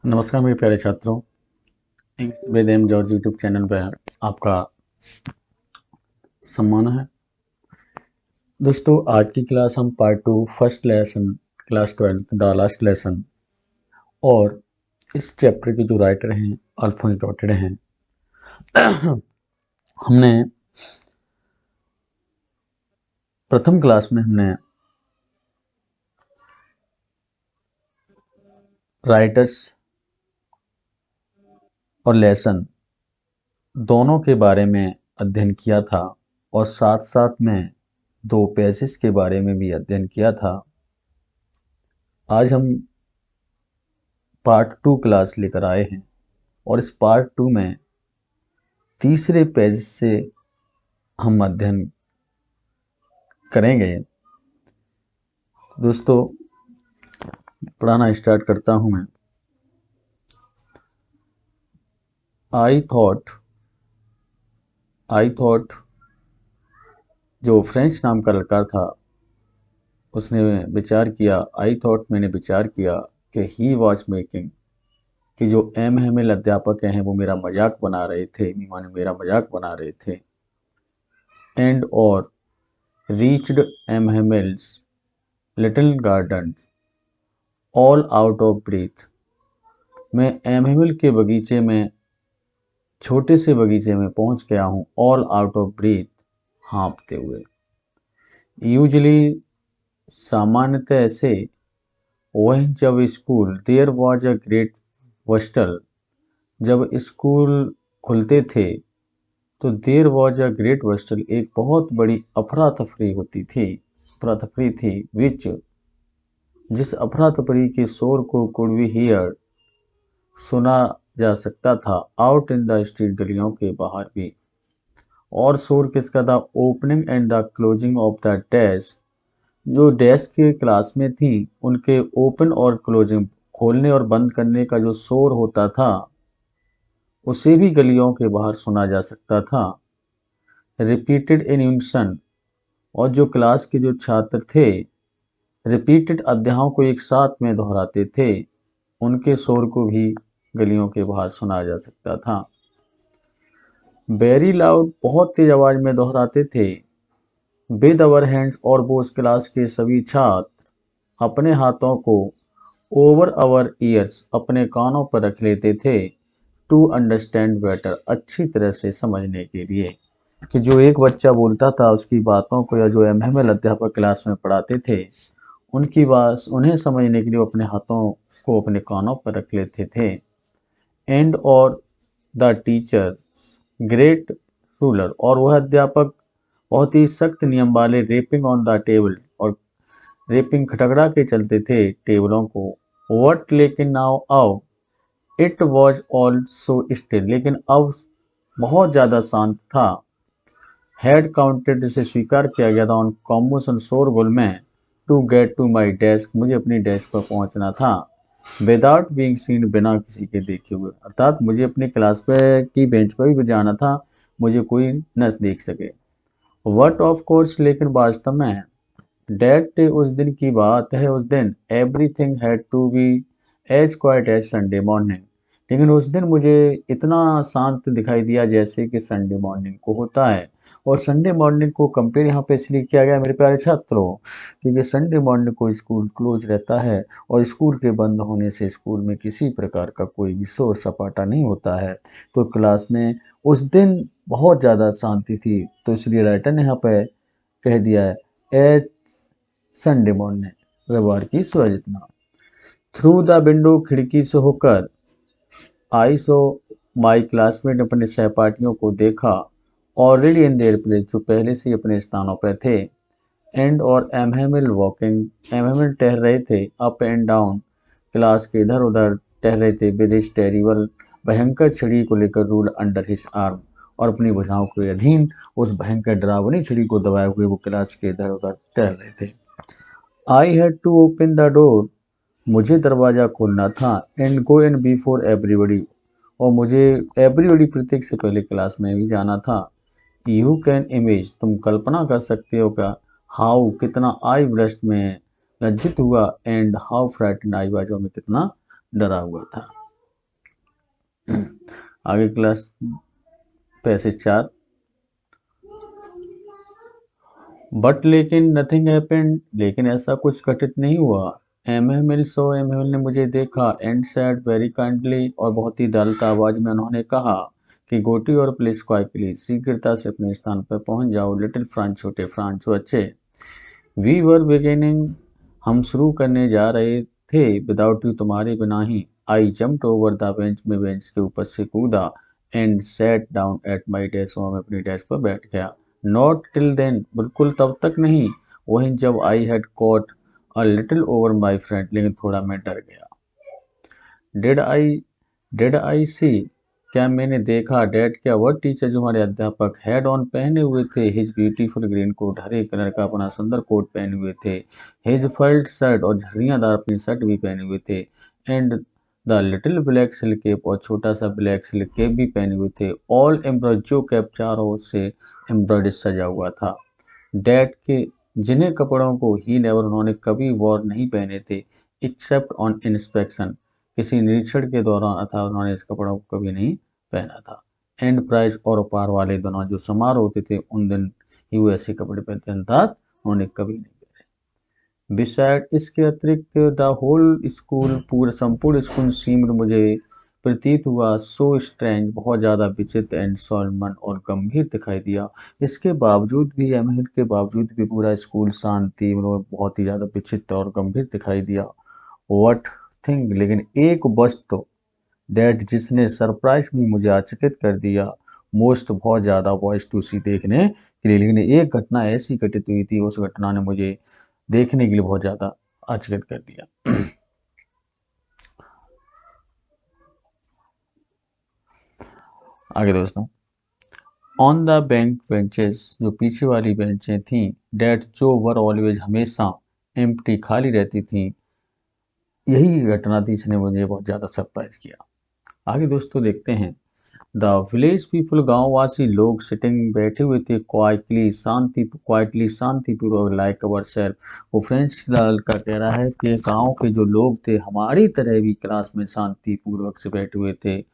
नमस्कार मेरे प्यारे छात्रों, English with M George YouTube channel पर आपका सम्मान है। दोस्तों, आज की क्लास हम part 2 first lesson class 12 the last lesson और इस चैप्टर के जो राइटर हैं अल्फोंस डॉटेड हैं। हमने प्रथम क्लास में हमने राइटर्स और लेसन दोनों के बारे में अध्ययन किया था और साथ साथ में 2 पेजेस के बारे में भी अध्ययन किया था। आज हम पार्ट 2 क्लास लेकर आए हैं और इस पार्ट 2 में तीसरे पेज से हम अध्ययन करेंगे। दोस्तों, पढ़ाना स्टार्ट करता हूं मैं। आई थॉट जो फ्रेंच नाम का लड़का था उसने विचार किया, मैंने विचार किया कि ही वॉज मेकिंग, कि जो एम अध्यापक हैं वो मेरा मजाक बना रहे थे, माने मेरा मजाक बना रहे थे। एंड और reached M Hamel's little garden all out of breath, मैं एमहेमिल के बगीचे में, छोटे से बगीचे में पहुंच गया हूं, ऑल आउट ऑफ ब्रीथ, हाँफते हुए। यूजली सामान्यतः ऐसे, वही जब school, there was a great whistle, जब स्कूल खुलते थे तो there was a great whistle, एक बहुत बड़ी अफरा तफरी थी, विच, जिस अफरा तफरी के शोर को कुड बी हियर, सुना जा सकता था, आउट इन द स्ट्रीट, गलियों के बाहर भी। और शोर किसका था? Opening and the closing of the desk, जो डेस्क के क्लास में थी उनके ओपन और क्लोजिंग, खोलने और बंद करने का जो शोर होता था उसे भी गलियों के बाहर सुना जा सकता था। रिपीटेड इन यूनिसन, और जो क्लास के जो छात्र थे रिपीटेड अध्यायों को एक साथ में दोहराते थे, उनके शोर को भी गलियों के बाहर सुना जा सकता था। वेरी लाउड, बहुत तेज आवाज में दोहराते थे। विद अवर हैंड्स, और वो उस क्लास के सभी छात्र अपने हाथों को ओवर अवर ईयर्स, अपने कानों पर रख लेते थे। टू अंडरस्टैंड बेटर, अच्छी तरह से समझने के लिए, कि जो एक बच्चा बोलता था उसकी बातों को, या जो एमएमएल अध्यापक क्लास में पढ़ाते थे उनकी बात उन्हें समझने के लिए अपने हाथों को अपने कानों पर रख लेते थे। एंड और द टीचर ग्रेट रूलर, और वह अध्यापक बहुत ही सख्त नियम वाले, रेपिंग ऑन द टेबल, और रेपिंग खटखड़ा के चलते थे टेबलों को। वट, लेकिन नाउ आओ, it was all so still, लेकिन अब बहुत ज़्यादा शांत था। हैड काउंटेड, जिसे स्वीकार किया गया था, ऑन कॉम्बोसन, शोरगुल में, to get to my desk, मुझे अपनी डेस्क पर पहुंचना था। विदाउट बीइंग सीन, बिना किसी के देखे हुए, अर्थात मुझे अपने क्लास पे की बेंच पर भी जाना था, मुझे कोई न देख सके। वट, ऑफ कोर्स, लेकिन वास्तव में, डेट डे, उस दिन की बात है, उस दिन, everything had to be as quiet as Sunday morning, लेकिन उस दिन मुझे इतना शांत दिखाई दिया जैसे कि संडे मॉर्निंग को होता है। और संडे मॉर्निंग को कंपेयर यहाँ पे इसलिए किया गया मेरे प्यारे छात्रों, क्योंकि संडे मॉर्निंग को स्कूल क्लोज रहता है और स्कूल के बंद होने से स्कूल में किसी प्रकार का कोई भी शोर सपाटा नहीं होता है, तो क्लास में उस दिन बहुत ज़्यादा शांति थी, तो इसलिए राइटर ने यहाँ पे कह दिया है एज संडे मॉर्निंग, रविवार की सुबह जितना। थ्रू द विंडो, खिड़की से होकर, आई सो माई क्लासमेट, अपने सहपाठियों को देखा, ऑलरेडी इन देयर प्लेस, जो पहले से ही अपने स्थानों पर थे। एंड और एमहेमिल वॉकिंग, एमहेमिल टहल रहे थे, अप एंड डाउन, क्लास के इधर उधर टहल रहे थे, विद हिज टेरिबल, भयंकर छड़ी को लेकर, रूल अंडर हिज आर्म, और अपनी भुजाओं के अधीन उस भयंकर डरावनी छड़ी को दबाए हुए वो क्लास के इधर उधर टहल रहे थे। I had to open the door, मुझे दरवाज़ा खोलना था, and go in before everybody, और मुझे एवरीबडी, प्रत्येक से पहले क्लास में भी जाना था। यू कैन इमेज, तुम कल्पना कर सकते हो क्या, हाउ, कितना, आई ब्रस्ट में लज्जित हुआ, एंड हाउ फ्राइटेंड, आई बाजों में कितना डरा हुआ था। आगे क्लास पैसेज 4। बट लेकिन नथिंग हैपेंड, लेकिन ऐसा कुछ घटित नहीं हुआ। एमएमएल ने मुझे देखा एंड सेड वेरी काइंडली, और बहुत ही दयालुता आवाज में उन्होंने कहा कि गोटी और प्लीज क्वाइकली, शीघ्रता से अपने स्थान पर पहुंच जाओ। लिटिल फ्रांस, छोटे फ्रांस बच्चे। वी वर बिगिनिंग, हम शुरू करने जा रहे थे। विदाउट यू, तुम्हारे बिना ही। I jumped over the bench, में बेंच के ऊपर से कूदा। And sat down at my desk, और मैं अपनी डेस्क पर बैठ गया। नॉट टिल देन, बिल्कुल तब तक नहीं। वहीं जब I had caught a little over my friend, लेकिन थोड़ा मैं डर गया। डिड आई सी, क्या मैंने देखा। डैड, क्या वह टीचर जो हमारे अध्यापक हैड ऑन, पहने हुए थे। हिज ब्यूटीफुल ग्रीन कोट, हरे कलर का अपना सुंदर कोट पहने हुए थे। हिज फल्ड शर्ट, और झुर्रियादार अपनी शर्ट भी पहने हुए थे। And the little black silk cap, और छोटा सा ब्लैक सिल्क कैप भी पहने हुए थे। ऑल एम्ब्रॉयड, जो कैप चारों ओर से एम्ब्रॉयड सजा हुआ था। डैड के, जिन्हें कपड़ों को ही नेवर, उन्होंने कभी वॉर नहीं पहने थे। एक्सेप्ट ऑन इंस्पेक्शन, किसी निरीक्षण के दौरान, अथवा उन्होंने इस कपड़ों को कभी नहीं पहना था। एंड प्राइज, और उपहार वाले दिनों जो समारोह होते थे उन दिन ही वो ऐसे कपड़े पहनते हैं, अर्थात उन्होंने कभी नहीं पहने। बिसाइड, इसके अतिरिक्त द होल स्कूल, पूरा संपूर्ण स्कूल, सीम्ड, मुझे प्रतीत हुआ, सो स्ट्रेंज, बहुत ज़्यादा विचित्र, एंड सोलमन, और गंभीर दिखाई दिया। इसके बावजूद भी, अहमियत के बावजूद भी पूरा स्कूल शांति, मतलब बहुत ही ज़्यादा विचित्र और गंभीर दिखाई दिया। वट थिंग, लेकिन एक वस्तु, डैट, जिसने सरप्राइज भी, मुझे आचकित कर दिया। मोस्ट, बहुत ज़्यादा, वॉइस टू सी, देखने के लिए। लेकिन एक घटना ऐसी घटित हुई थी, उस घटना ने मुझे देखने के लिए बहुत ज़्यादा आचकित कर दिया। आगे दोस्तों, ऑन द बैंक बेंचेस, जो पीछे वाली बेंचें थीं, डैट, जो वर ऑलवेज, हमेशा एम्प्टी, खाली रहती थीं, यही घटना थी, इसने मुझे बहुत ज़्यादा सरप्राइज किया। आगे दोस्तों देखते हैं। द विलेज पीपल, गांववासी लोग, सिटिंग, बैठे हुए थे, क्वाइटली, शांतिपूर्वक, लाइक अवर सेल्फ। वो फ्रेंच का कह रहा है कि गांव के जो लोग थे, हमारी तरह भी क्लास में शांतिपूर्वक से बैठे हुए थे।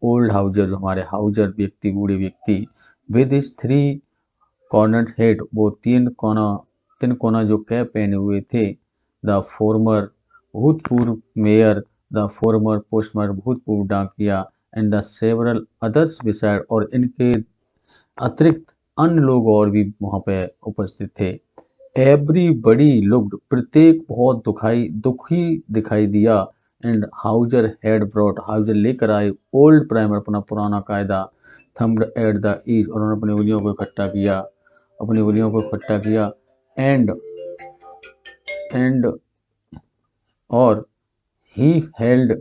ओल्ड हाउजर, जो हमारे हाउजर व्यक्ति, बूढ़े व्यक्ति, विद इज 3 कॉर्नर हेड, वो तीन कोना जो कैप पहने हुए थे। द फॉर्मर, भूतपूर्व मेयर। द फॉर्मर पोस्टमर, भूतपूर्व डाकिया। And the several others beside, और इनके अतिरिक्त अन्य लोग और भी वहाँ पे उपस्थित थे। एवरीबडी लुक्ड, प्रत्येक बहुत दुखी दिखाई दिया। And Houser had brought, Houser लेकर आए, ओल्ड प्राइमर, अपना पुराना कायदा। थम्ब्ड एट द ईज, और उन्होंने अपनी उंगलियों को इकट्ठा किया। एंड एंड और ही हेल्ड,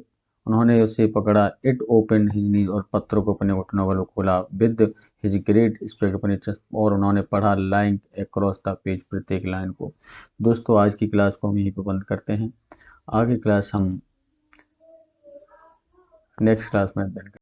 उन्होंने उसे पकड़ा। इट ओपन हिज नीज, और पत्रों को अपने घुटनों वालों खोला। विद हिज ग्रेट स्पेक्ट, अपने और उन्होंने पढ़ा। लाइन अक्रॉस द पेज, प्रत्येक लाइन को। दोस्तों आज की क्लास को हम यहीं पर बंद करते हैं। आगे क्लास हम नेक्स्ट क्लास में अध्ययन करेंगे।